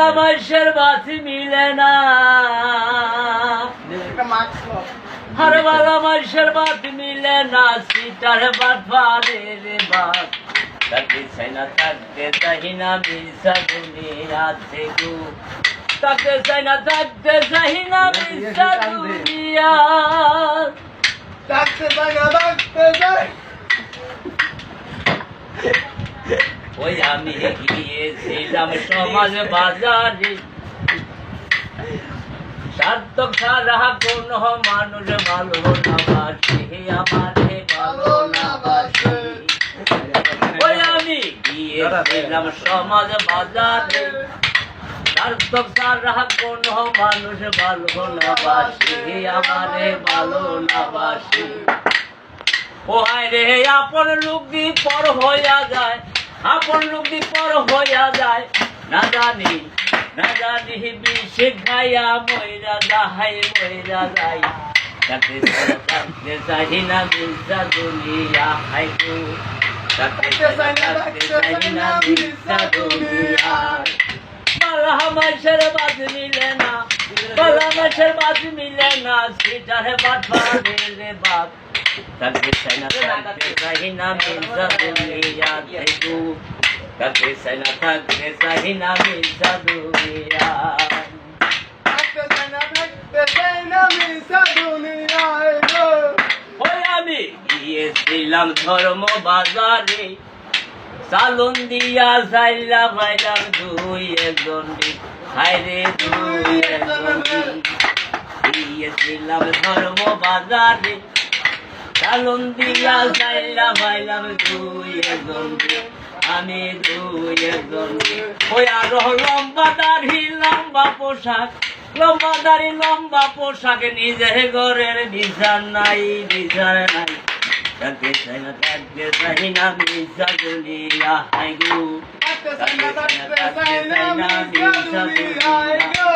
বালা মাসের বাতি মিলে না, আর বালা মাসের বাতি মিলে না, সিটার বাটপারের বাপ। তাকে চাই না থাকতে চাই না মিশা দুনিয়াতে গো, তাকে চাই না থাকতে চাই না মিশা দুনিয়া, থাকতে চাই না থাকতে চাই। ওই আমি গিয়েছিলাম সমাজ বাজারে, সার্থক ছাড়া কোন মানুষ ভালো না বাসে, আমারে ভালো না বাসে। ওই আমি গিয়েছিলাম সমাজ বাজারে, সার্থক ছাড়া কোন মানুষ ভালো না বাসে, আমারে ভালো না বাসে। ও হায় রে আপন লোক দি পর হইয়া যায়, আপন লোক দি পর হইয়া যায়, না জানি বিষে খাইয়া মইরা যাই মইরা যাই। তাকে থাকতে চাই না মিশা দুনিয়া হাই গো, তাকে থাকতে চাই না মিশা দুনিয়া। বালা মাসের বাদ মিলে না, বালা মাসের বাদ মিলে না, সিটার বাটপারের বাপ। তাকে চাই না থাকতে চাই না মিশা দুনিয়া গো, তাকে চাই না থাকতে চাই না মিশা দুনিয়া। থাকতে চাই না থাকতে চাই না মিশা দুনিয়ায় গো। ওই আমি গিয়েছিলাম ধর্ম বাজারে, সালন দিয়া যাইলা ভাইলাম দুই একজন, হায়রে দুই একজন। গিয়েছিলাম ধর্ম বাজারে, সালন দিয়া যাইলা ভাইলাম দুই একজন, আমি দুই একজন। ওই আরো লম্বা দাড়ি লম্বা পোশাক, লম্বা দাড়ি লম্বা পোশাক, নিজের ঘরের বিছান নাই বিছান নাই। তাকে চাই না থাকতে চাই না মিশা দুনিয়া হাই গো, থাকতে চাই না থাকতে চাই না মিশা দুনিয়ায় গো।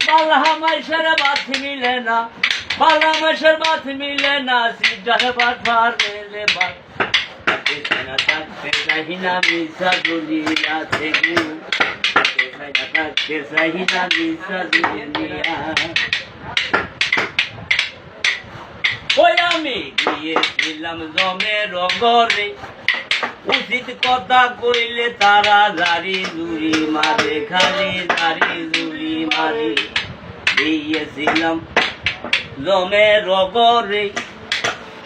বালা মাসের বাতি মিলে না, বালা মাসের বাতি মিলে না, সিটার বাটপারের বাপ। তাকে চাই না থাকতে চাই না মিশা দুনিয়াতে গো, তাকে চাই না থাকতে চাই না মিশা দুনিয়া। ওই আমি গিয়েছিলাম জমের ঘরে, উচিত কথা কইলে তারা জারি জুড়ি মারে, খালি জারি জুড়ি মারে। গিয়েছিলাম জমের ঘরে,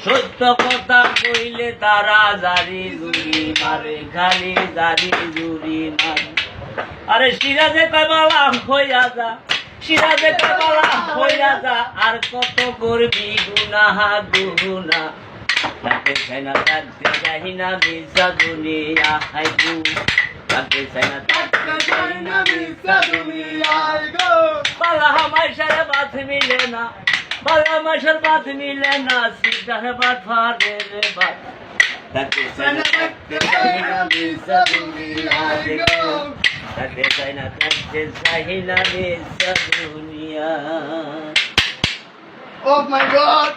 সত্য কথা কইলে তারা জারি জুড়ি মারে, খালি জারি জুড়ি মারে। আরে সিরাজে কয় বালা হইয়া যা, সিরাজে কয় বালা হইয়া যা, আর কত করবি গুনাহ গুনা। তাকে চাই না থাকতে চাই না মিশা দুনিয়া হাই গো, তাকে চাই না থাকতে চাই না মিশা দুনিয়ায় গো। বালা মাসের বাত মিলে না, বালা মাসের বাত মিলে না, সিটার বাটপারের বাপ। তাকে চাই না থাকতে চাই না মিশা দুনিয়ায় গো, তাকে চাই না থাকতে চাই না মিশা দুনিয়া। Oh my God!